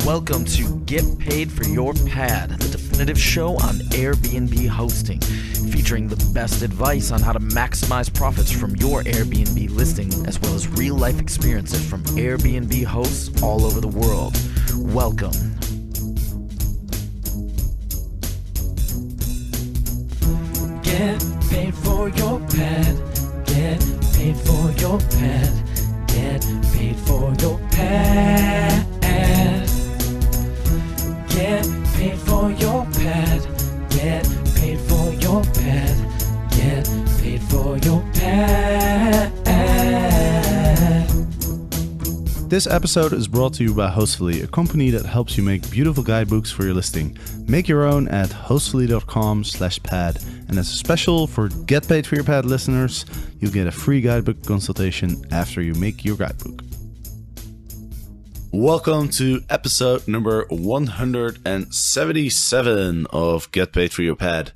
Welcome to Get Paid for Your Pad, the definitive show on Airbnb hosting, featuring the best advice on how to maximize profits from your Airbnb listing, as well as real-life experiences from Airbnb hosts all over the world. Welcome. Get paid for your pad. Get paid for your pad. Get paid for your pad. Get paid for your pad. Get paid for your pad. Get paid for your pad. This episode is brought to you by Hostfully, a company that helps you make beautiful guidebooks for your listing. Make your own at hostfully.com/pad. And as a special for Get Paid for Your Pad listeners, you get a free guidebook consultation after you make your guidebook. Welcome to episode number 177 of Get Paid for Your Pad.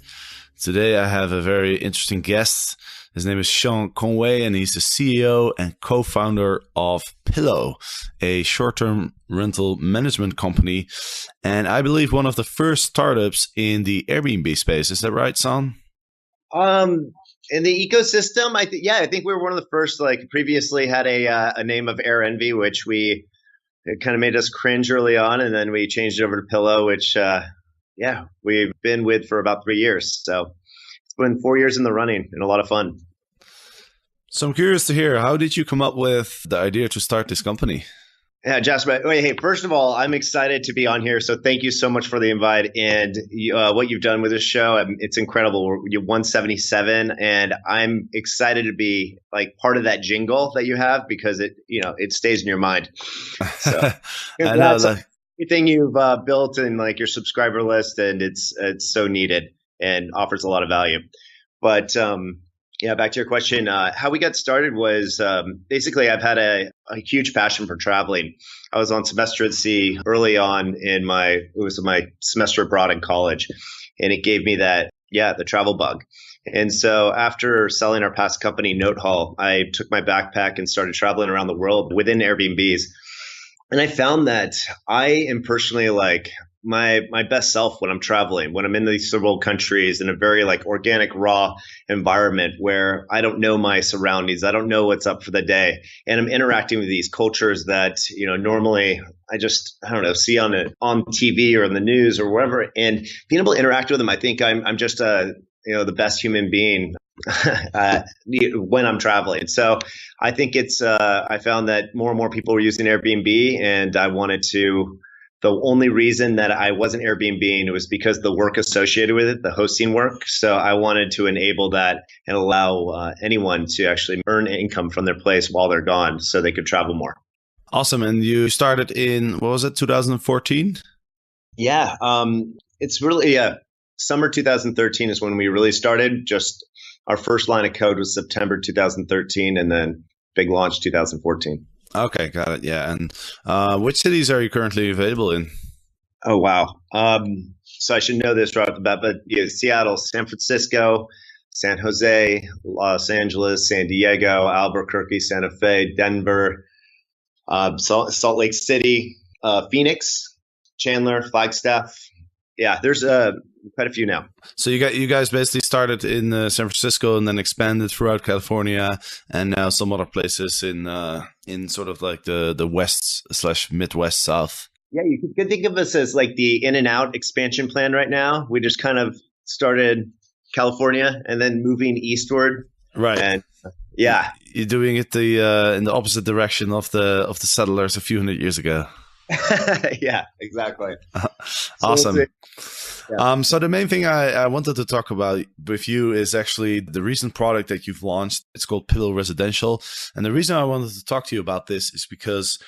Today I have a very interesting guest. His name is Conway, and he's the CEO and co-founder of Pillow, a short-term rental management company, and I believe one of the first startups in the Airbnb space. Is that right, Son? In the ecosystem, I think we were one of the first. Like previously, had a name of Air Envy, which it kind of made us cringe early on, and then we changed it over to Pillow, which we've been with for about 3 years. So it's been 4 years in the running and a lot of fun. So I'm curious to hear, how did you come up with the idea to start this company? Yeah, Jasper. Hey, first of all, I'm excited to be on here. So thank you so much for the invite and what you've done with this show. It's incredible. You're 177, and I'm excited to be like part of that jingle that you have because it stays in your mind. So I know that. Everything you've built in like your subscriber list, and it's so needed and offers a lot of value. But back to your question. How we got started was basically I've had a huge passion for traveling. I was on semester at sea early on in my semester abroad in college, and it gave me the travel bug. And so after selling our past company, Notehall, I took my backpack and started traveling around the world within Airbnbs. And I found that I am personally like my best self when I'm traveling, when I'm in these several countries in a very like organic, raw environment where I don't know my surroundings. I don't know what's up for the day. And I'm interacting with these cultures that, normally I see on TV or in the news or wherever. And being able to interact with them, I think I'm just the best human being when I'm traveling. So I think I found that more and more people were using Airbnb, and I wanted to. The only reason that I wasn't Airbnb was because the work associated with it, the hosting work. So I wanted to enable that and allow anyone to actually earn income from their place while they're gone so they could travel more. Awesome. And you started in, what was it, 2014? Yeah. It's really, summer 2013 is when we really started. Just our first line of code was September 2013, and then big launch 2014. Okay, got it. Yeah. And which cities are you currently available in? Oh, wow. So I should know this right off the bat, but Seattle, San Francisco, San Jose, Los Angeles, San Diego, Albuquerque, Santa Fe, Denver, Salt Lake City, Phoenix, Chandler, Flagstaff. Yeah, there's quite a few now. So you guys basically started in San Francisco and then expanded throughout California, and now some other places in sort of like the west/Midwest South. Yeah, you could think of us as like the in and out expansion plan right now. We just kind of started California and then moving eastward. Right. And yeah, you're doing it in the opposite direction of the settlers a few hundred years ago. Yeah, exactly. Awesome. Yeah. So the main thing I wanted to talk about with you is actually the recent product that you've launched. It's called Pillow Residential. And the reason I wanted to talk to you about this is because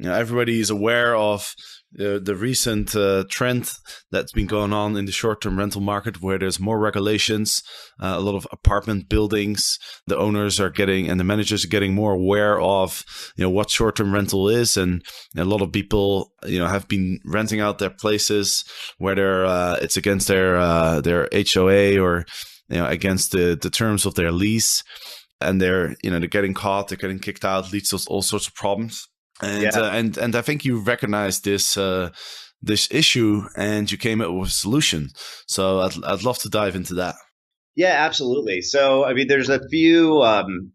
everybody is aware of the recent trend that's been going on in the short-term rental market, where there's more regulations, a lot of apartment buildings. The owners are getting, and the managers are getting more aware of, what short-term rental is, and a lot of people, have been renting out their places where it's against their HOA or against the terms of their lease, and they're getting caught, they're getting kicked out, leads to all sorts of problems. And and I think you recognized this issue and you came up with a solution. So I'd love to dive into that. Yeah, absolutely. So, I mean, there's a few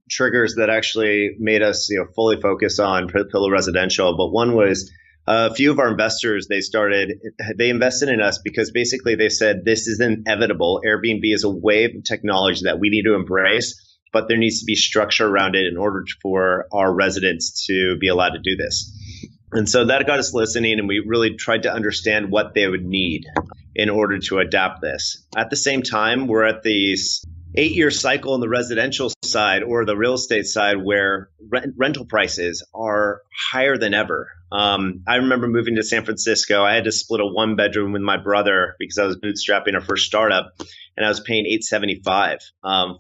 triggers that actually made us, fully focus on Pillow Residential. But one was a few of our investors. They invested in us because basically they said this is inevitable. Airbnb is a wave of technology that we need to embrace, but there needs to be structure around it in order for our residents to be allowed to do this. And so that got us listening, and we really tried to understand what they would need in order to adapt this. At the same time, we're at the 8-year cycle on the residential side or the real estate side where rental prices are higher than ever. I remember moving to San Francisco. I had to split a 1-bedroom with my brother because I was bootstrapping our first startup, and I was paying $875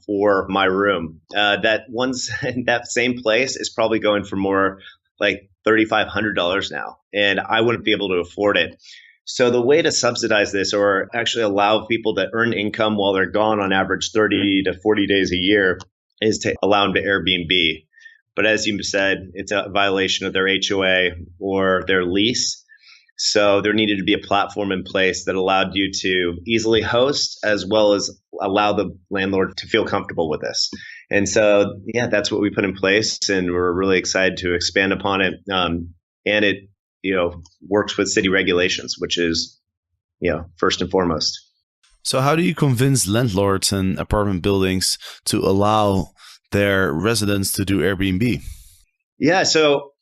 for my room. That same place is probably going for more like $3,500 now, and I wouldn't be able to afford it. So the way to subsidize this, or actually allow people to earn income while they're gone on average 30 to 40 days a year, is to allow them to Airbnb. But as you said, it's a violation of their HOA or their lease. So there needed to be a platform in place that allowed you to easily host as well as allow the landlord to feel comfortable with this. And so, yeah, that's what we put in place, and we're really excited to expand upon it. And it, works with city regulations, which is, first and foremost. So how do you convince landlords and apartment buildings to allow their residents to do Airbnb? Yeah, so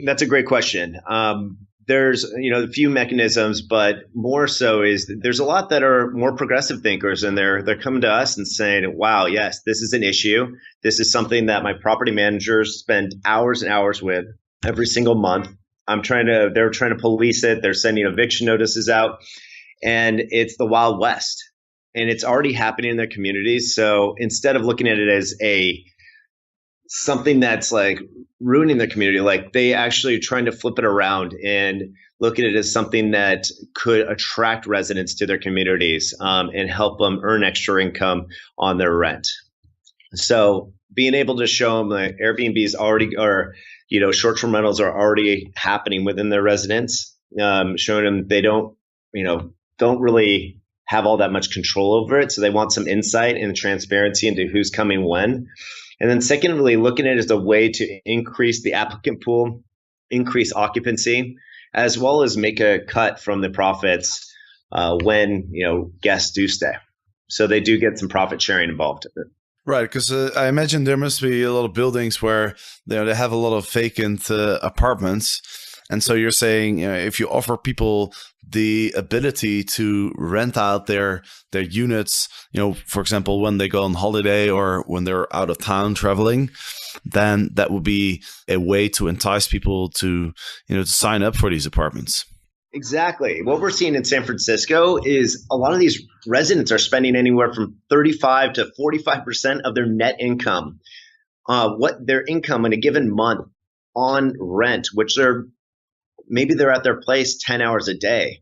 that's a great question. There's, a few mechanisms, but more so is there's a lot that are more progressive thinkers, and they're coming to us and saying, wow, yes, this is an issue. This is something that my property managers spend hours and hours with every single month. They're trying to police it. They're sending eviction notices out, and it's the Wild West, and it's already happening in their communities. So instead of looking at it as something that's like ruining their community, like they actually trying to flip it around and look at it as something that could attract residents to their communities and help them earn extra income on their rent. So being able to show them that Airbnb's already, or short-term rentals are already happening within their residents, showing them they don't really have all that much control over it. So they want some insight and transparency into who's coming when. And then secondly, looking at it as a way to increase the applicant pool, increase occupancy, as well as make a cut from the profits when guests do stay. So they do get some profit sharing involved. Right, because I imagine there must be a lot of buildings where they have a lot of vacant apartments. And so you're saying, if you offer people the ability to rent out their units, for example, when they go on holiday or when they're out of town traveling, then that would be a way to entice people to sign up for these apartments. Exactly. What we're seeing in San Francisco is a lot of these residents are spending anywhere from 35 to 45% of their net income, what their income in a given month on rent, which they're at their place 10 hours a day.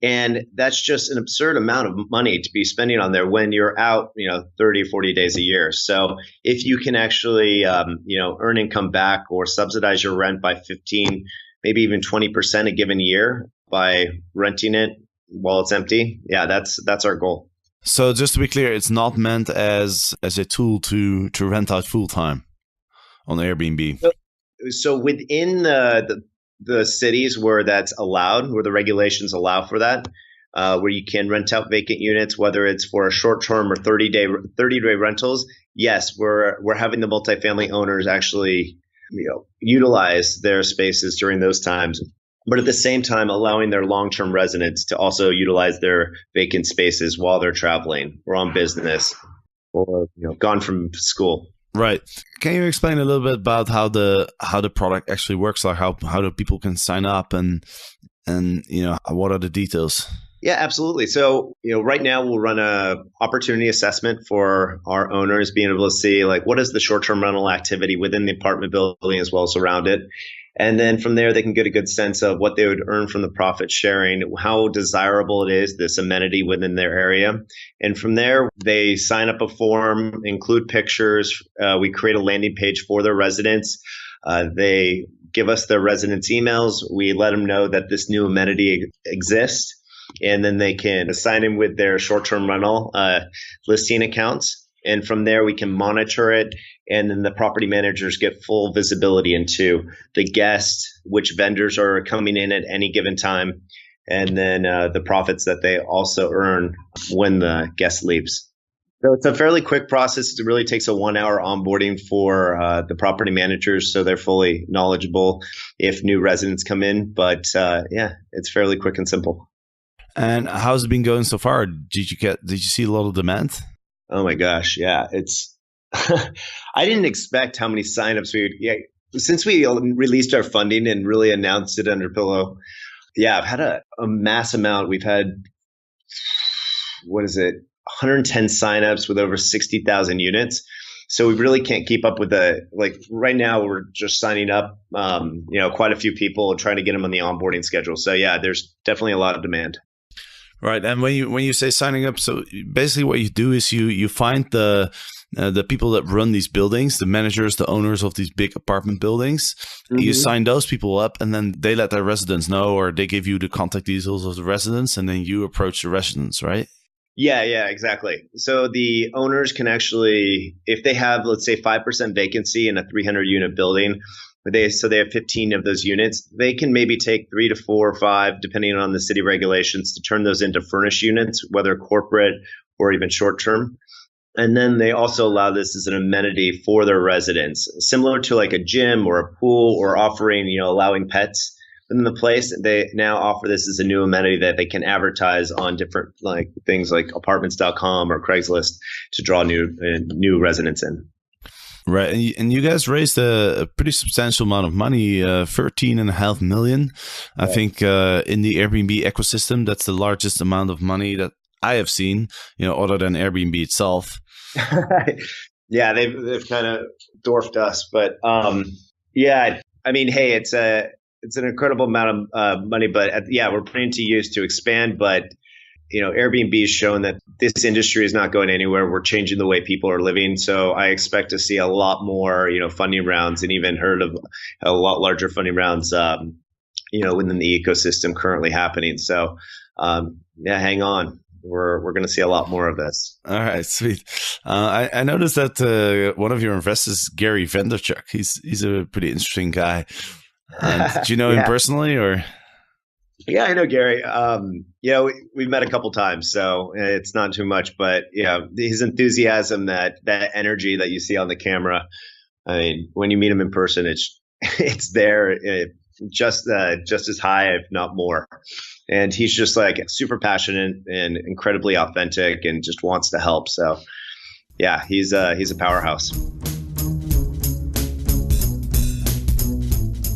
And that's just an absurd amount of money to be spending on there when you're out, 30 or 40 days a year. So if you can actually, earn income back or subsidize your rent by 15, maybe even 20% a given year by renting it while it's empty. Yeah, that's our goal. So just to be clear, it's not meant as a tool to rent out full time on Airbnb. So within the cities where that's allowed, where the regulations allow for that, where you can rent out vacant units, whether it's for a short term or 30-day rentals, yes, we're having the multifamily owners actually utilize their spaces during those times, but at the same time allowing their long-term residents to also utilize their vacant spaces while they're traveling or on business or gone from school. Right. Can you explain a little bit about how the product actually works? Like how do people can sign up and what are the details? Yeah, absolutely. So, right now we'll run a opportunity assessment for our owners, being able to see like what is the short-term rental activity within the apartment building as well as around it. And then from there, they can get a good sense of what they would earn from the profit sharing, how desirable it is, this amenity within their area. And from there, they sign up a form, include pictures. We create a landing page for their residents. They give us their residents' emails. We let them know that this new amenity exists, and then they can sign in with their short-term rental listing accounts. And from there, we can monitor it. And then the property managers get full visibility into the guests, which vendors are coming in at any given time, and then the profits that they also earn when the guest leaves. So it's a fairly quick process. It really takes a 1 hour onboarding for the property managers, so they're fully knowledgeable if new residents come in. But yeah, it's fairly quick and simple. And how's it been going so far? Did you see a lot of demand? Oh my gosh, yeah, it's. I didn't expect how many signups we would. Yeah, since we released our funding and really announced it under Pillow. Yeah, I've had a mass amount. We've had 110 signups with over 60,000 units. So we really can't keep up with right now we're just signing up, quite a few people and trying to get them on the onboarding schedule. So yeah, there's definitely a lot of demand. Right. And when you say signing up, so basically what you do is you find the people that run these buildings, the managers, the owners of these big apartment buildings. Mm-hmm. You sign those people up, and then they let their residents know, or they give you the contact details of the residents, and then you approach the residents, right? Yeah, exactly. So the owners can actually, if they have, let's say, 5% vacancy in a 300-unit building, they have 15 of those units, they can maybe take 3 to 4 or 5, depending on the city regulations, to turn those into furnished units, whether corporate or even short-term. And then they also allow this as an amenity for their residents, similar to like a gym or a pool, or offering, allowing pets in the place. They now offer this as a new amenity that they can advertise on different things like apartments.com or Craigslist to draw new residents in. Right. And you guys raised a pretty substantial amount of money, 13.5 million. I think in the Airbnb ecosystem, that's the largest amount of money that I have seen, other than Airbnb itself. Yeah, they've kind of dwarfed us. But yeah, I mean, hey, it's an incredible amount of money. But we're putting it to use to expand. But Airbnb has shown that this industry is not going anywhere. We're changing the way people are living. So I expect to see a lot more, funding rounds, and even heard of a lot larger funding rounds, within the ecosystem currently happening. So, hang on. We're going to see a lot more of this. All right, sweet. I noticed that one of your investors, Gary Vaynerchuk, he's a pretty interesting guy. Do you know him personally, or? Yeah, I know Gary. We've met a couple times, so it's not too much. But his enthusiasm, that energy that you see on the camera. I mean, when you meet him in person, it's there, just as high, if not more. And he's just super passionate and incredibly authentic, and just wants to help. So, yeah, he's a powerhouse.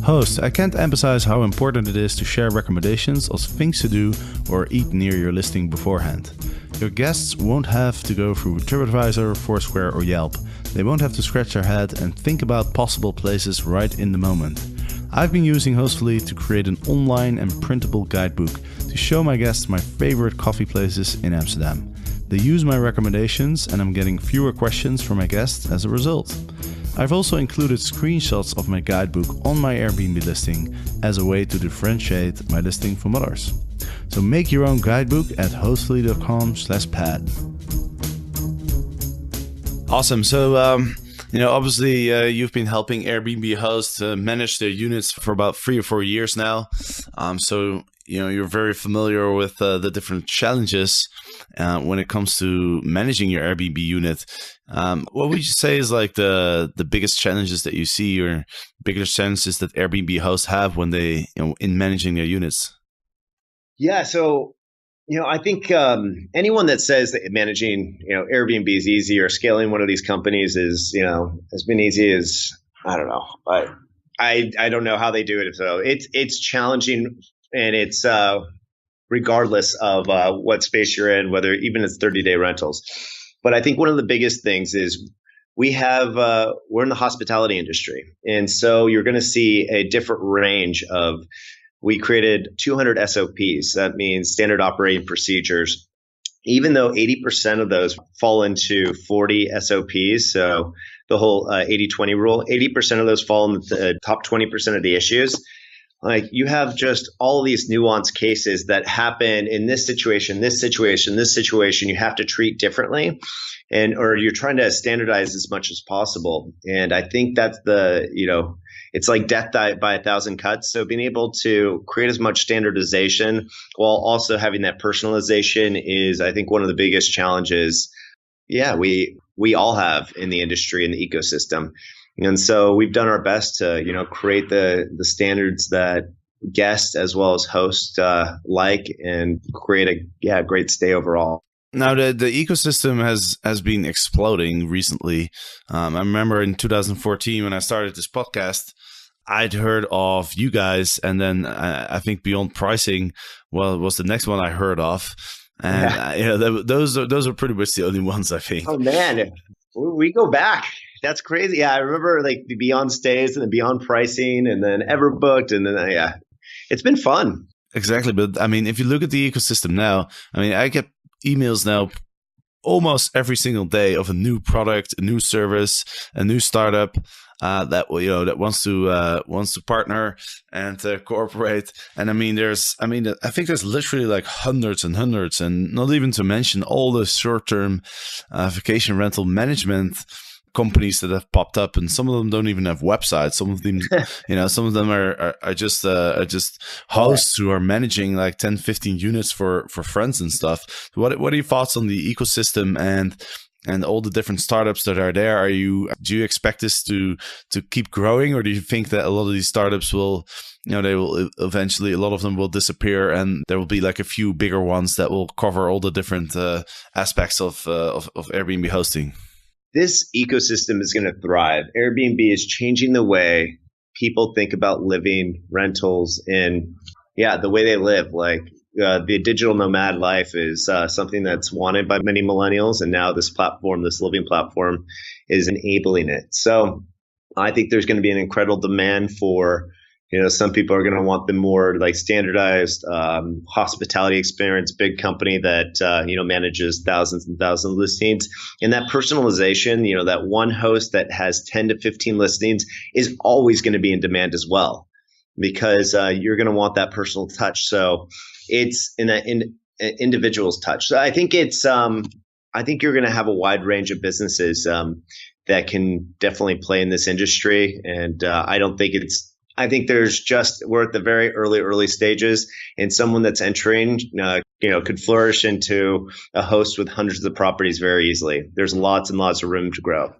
Host, I can't emphasize how important it is to share recommendations of things to do or eat near your listing beforehand. Your guests won't have to go through TripAdvisor, Foursquare, or Yelp. They won't have to scratch their head and think about possible places right in the moment. I've been using Hostfully to create an online and printable guidebook to show my guests my favorite coffee places in Amsterdam. They use my recommendations, and I'm getting fewer questions from my guests as a result. I've also included screenshots of my guidebook on my Airbnb listing as a way to differentiate my listing from others. So make your own guidebook at hostfully.com/pad. Awesome. So, obviously you've been helping Airbnb hosts manage their units for about 3 or 4 years now. So, you're very familiar with the different challenges when it comes to managing your Airbnb unit. What would you say is the biggest challenges that you see, or biggest challenges that Airbnb hosts have when they, in managing their units? Yeah. So, I think anyone that says that managing, Airbnb is easy, or scaling one of these companies is, has been easy, is, I don't know. I don't know how they do it. So it's challenging, and it's regardless of what space you're in, whether even it's 30-day rentals. But I think one of the biggest things is we're in the hospitality industry. And so you're going to see a different range we created 200 SOPs. That means standard operating procedures even though 80% of those fall into 40 SOPs, so the whole 80-20 rule, 80% of those fall in the top 20% of the issues. Like you have just all these nuanced cases that happen in this situation, this situation, this situation, you have to treat differently, or you're trying to standardize as much as possible. And I think that's it's like death by a thousand cuts. So being able to create as much standardization while also having that personalization is, I think, one of the biggest challenges. Yeah, we all have in the industry and the ecosystem. And so we've done our best to, create the standards that guests as well as hosts like, and create a great stay overall. Now, the ecosystem has been exploding recently. I remember in 2014 when I started this podcast, I'd heard of you guys, and then I think Beyond Pricing was the next one I heard of. And those are pretty much the only ones, I think. Oh man, we go back. That's crazy. Yeah, I remember like the Beyond Stays and the Beyond Pricing, and then Everbooked, and then it's been fun. Exactly, but I mean, if you look at the ecosystem now, I mean, I get emails now almost every single day of a new product, a new service, a new startup that wants to partner and cooperate. And I mean, I think there's literally like hundreds and hundreds, and not even to mention all the short-term vacation rental management companies that have popped up, and some of them don't even have websites. Some of them, some of them are just hosts who are managing like 10, 15 units for friends and stuff. What are your thoughts on the ecosystem and all the different startups that are there? Do you expect this to keep growing, or do you think that a lot of these startups will, they will eventually, a lot of them will disappear, and there will be like a few bigger ones that will cover all the different aspects of Airbnb hosting? This ecosystem is going to thrive. Airbnb is changing the way people think about living, rentals, and the way they live. Like the digital nomad life is something that's wanted by many millennials, and now this living platform, is enabling it. So I think there's going to be an incredible demand for, some people are going to want the more like standardized hospitality experience, big company that, manages thousands and thousands of listings. And that personalization, that one host that has 10 to 15 listings is always going to be in demand as well, because you're going to want that personal touch. So it's in an individual's touch. So I think I think you're going to have a wide range of businesses that can definitely play in this industry. And I think we're at the very early stages, and someone that's entering, could flourish into a host with hundreds of properties very easily. There's lots and lots of room to grow.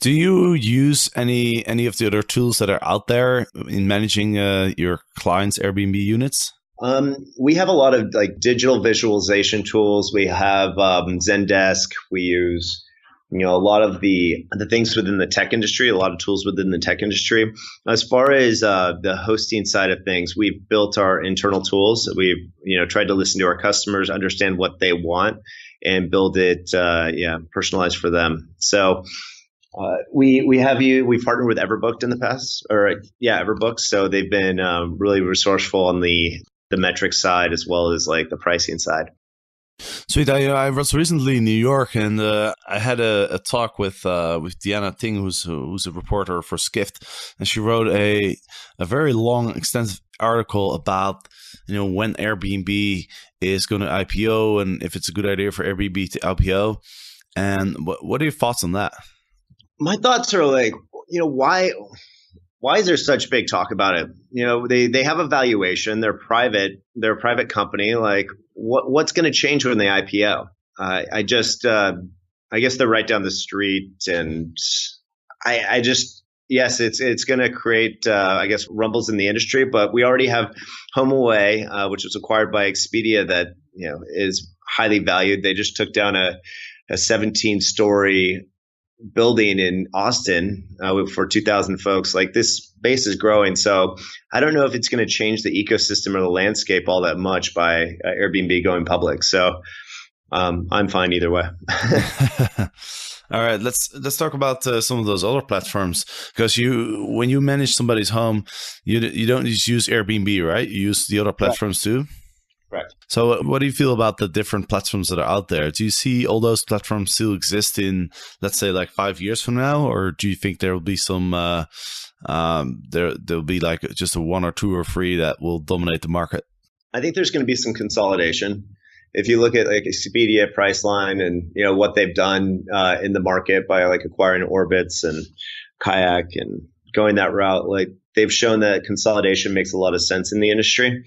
Do you use any of the other tools that are out there in managing your clients' Airbnb units? We have a lot of like digital visualization tools. We have Zendesk. We use a lot of the things within the tech industry, a lot of tools within the tech industry. As far as the hosting side of things, we've built our internal tools. We've tried to listen to our customers, understand what they want, and build it personalized for them. So we've partnered with Everbooked in the past, Everbooked. So they've been really resourceful on the metric side as well as like the pricing side. Sweet. I was recently in New York, and I had a talk with Deanna Ting, who's a reporter for Skift, and she wrote a very long, extensive article about when Airbnb is going to IPO and if it's a good idea for Airbnb to IPO. And what are your thoughts on that? My thoughts are like, why is there such big talk about it? They have a valuation. They're private. They're a private company. Like, what's going to change when they IPO? I guess they're right down the street, and yes, it's going to create rumbles in the industry. But we already have HomeAway, which was acquired by Expedia, that is highly valued. They just took down a 17-story building in Austin for 2,000 folks. Like, this space is growing. So I don't know if it's going to change the ecosystem or the landscape all that much by Airbnb going public. So I'm fine either way. All right, let's talk about some of those other platforms, because when you manage somebody's home, you don't just use Airbnb, right? You use the other platforms too. Correct. So what do you feel about the different platforms that are out there? Do you see all those platforms still exist in, let's say, like 5 years from now? Or do you think there will be some, there'll be like just a 1 or 2 or 3 that will dominate the market? I think there's going to be some consolidation. If you look at like Expedia, Priceline, and what they've done in the market by like acquiring Orbitz and Kayak and going that route, like they've shown that consolidation makes a lot of sense in the industry.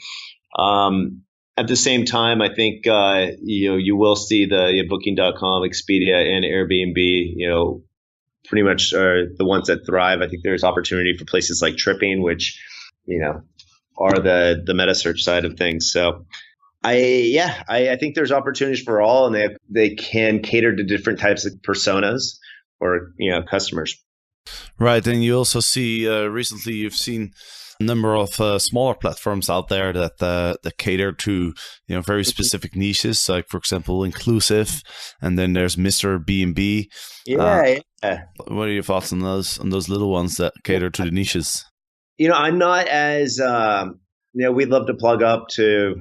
At the same time, I think you will see the Booking.com, Expedia, and Airbnb, pretty much are the ones that thrive. I think there's opportunity for places like Tripping, which are the meta search side of things. So I think there's opportunities for all, and they can cater to different types of personas or customers. Right, and you also see recently you've seen a number of smaller platforms out there that cater to very specific niches, like for example Inclusive, and then there's Mr. B&B. Yeah. What are your thoughts on those little ones that cater to the niches? I'm not as we'd love to plug up to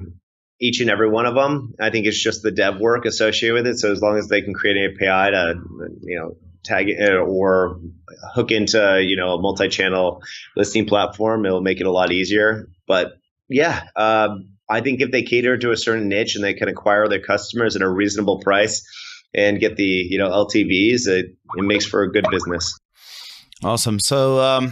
each and every one of them. I think it's just the dev work associated with it. So as long as they can create an API to tag it or hook into a multi-channel listing platform, it'll make it a lot easier. But I think if they cater to a certain niche and they can acquire their customers at a reasonable price and get the LTVs, it makes for a good business. Awesome. So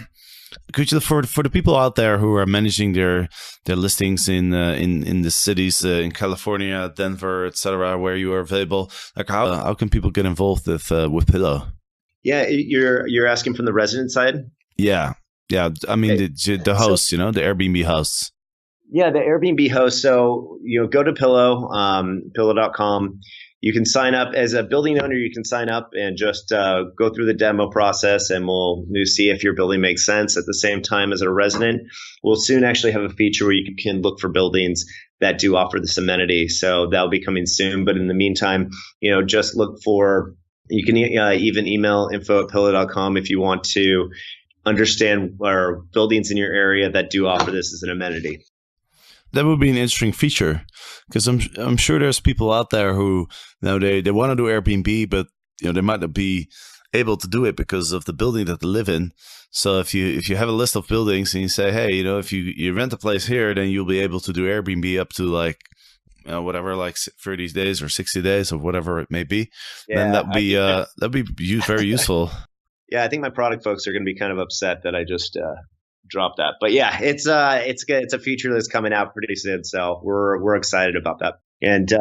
could you, for the people out there who are managing their listings in the cities in California, Denver, etc., where you are available, like how can people get involved with Pillow? Yeah, you're asking from the resident side? Yeah. I mean, the hosts, the Airbnb hosts. Yeah, the Airbnb hosts. So, go to Pillow, pillow.com. You can sign up as a building owner. You can sign up and just go through the demo process, and we'll see if your building makes sense. At the same time, as a resident, we'll soon actually have a feature where you can look for buildings that do offer this amenity. So that'll be coming soon. But in the meantime, just look for. You can even email info@pillow.com if you want to understand our buildings in your area that do offer this as an amenity. That would be an interesting feature, because I'm sure there's people out there who they want to do Airbnb, but they might not be able to do it because of the building that they live in. So if you have a list of buildings and you say, hey, if you rent a place here, then you'll be able to do Airbnb up to like whatever, like 30 days or 60 days or whatever it may be, then that'd be very useful. Yeah, I think my product folks are going to be kind of upset that I just dropped that. But yeah, it's a feature that's coming out pretty soon, so we're excited about that. And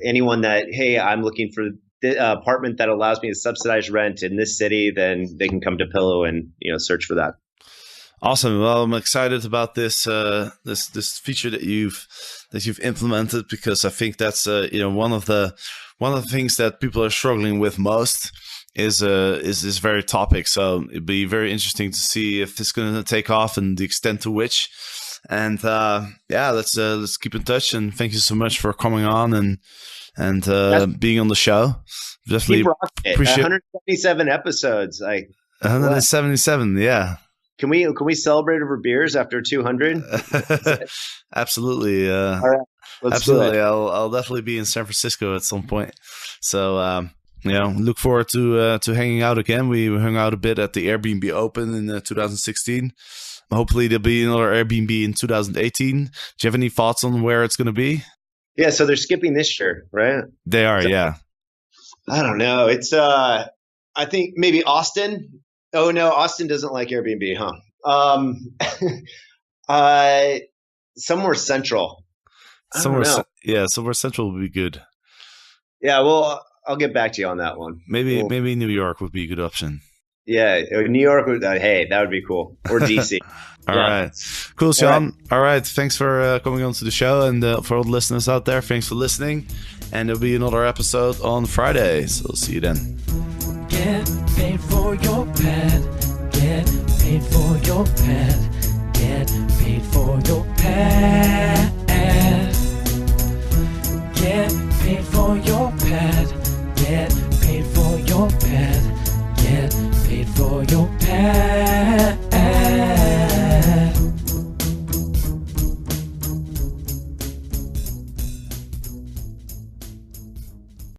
anyone that, hey, I'm looking for the apartment that allows me to subsidize rent in this city, then they can come to Pillow and search for that. Awesome. Well, I'm excited about this this feature that you've implemented, because I think that's one of the things that people are struggling with most is this very topic. So it'd be very interesting to see if it's going to take off and the extent to which. And let's keep in touch. And thank you so much for coming on and being on the show. Definitely appreciate 177 episodes. 177. Yeah. Can we celebrate over beers after 200? Absolutely. All right, let's absolutely. do it. I'll definitely be in San Francisco at some point. So look forward to hanging out again. We hung out a bit at the Airbnb Open in 2016. Hopefully there'll be another Airbnb in 2018. Do you have any thoughts on where it's going to be? Yeah, so they're skipping this year, right? They are, yeah. I don't know. It's I think maybe Austin. Oh no, Austin doesn't like Airbnb, huh? Somewhere central. Somewhere central would be good. Yeah, well, I'll get back to you on that one. Maybe New York would be a good option. Yeah, New York would. Hey, that would be cool. Or DC. All right, cool, Sean. All right, thanks for coming on to the show, and for all the listeners out there, thanks for listening. And there'll be another episode on Friday, so see you then. Get paid for your pad. Get paid for your pad.